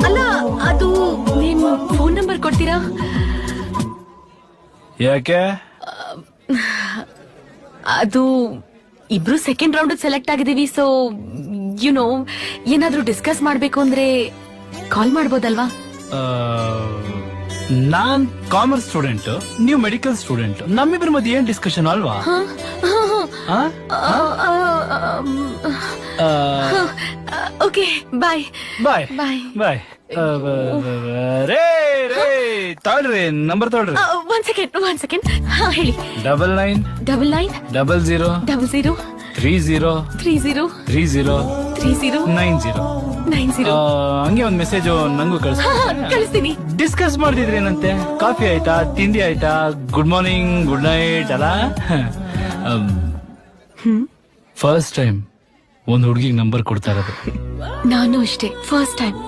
ಅಲ್ಲ ಅದು ನಿಮ್ ಫೋನ್ ನಂಬರ್ ಕೊಡ್ತೀರಾ? ಯಾಕೆ? ಅದು ಇಬ್ರು ಸೆಕೆಂಡ್ ರೌಂಡ್ ಸೆಲೆಕ್ಟ್ ಆಗಿದೀವಿ. ಸೊ ನೋ ಏನಾದ್ರೂ ಡಿಸ್ಕಸ್ ಮಾಡ್ಬೇಕು ಅಂದ್ರೆ ಕಾಲ್ ಮಾಡ್ಬೋದಲ್ವಾ? ನಾನ್ ಕಾಮರ್ಸ್ ಸ್ಟೂಡೆಂಟ್, ನೀವು ಮೆಡಿಕಲ್ ಸ್ಟೂಡೆಂಟ್. ನಮ್ಮಿಬ್ರ ಮಧ್ಯೆ ಏನ್ ಡಿಸ್ಕಷನ್ ಅಲ್ವಾ? Okay, bye bye bye. Bye. ರೇ ರೇ ತಾಳ್ರಿ, ನಂಬರ್ ತಾಳ್ರಿ. One second. ಹೇಳಿ. 99 99 00 00 30 30 30 90. 90. ಹಂಗೆ ಒಂದ್ ಮೆಸೇಜ್ ನಂಗೂ ಕಳಿಸ್ತೀನಿ. ಡಿಸ್ಕಸ್ ಮಾಡ್ತಿದ್ರೇನಂತೆ? ಕಾಫಿ ಆಯ್ತಾ, ತಿಂಡಿ ಆಯ್ತಾ, ಗುಡ್ ಮಾರ್ನಿಂಗ್, ಗುಡ್ ನೈಟ್ ಅಲ್ಲ? ಫಸ್ಟ್ ಟೈಮ್ ಒಂದ್ ಹುಡುಗಿಗೆ ನಂಬರ್ ಕೊಡ್ತಾ ಇರೋದು. ನಾನು ಅಷ್ಟೇ, ಫಸ್ಟ್ ಟೈಮ್.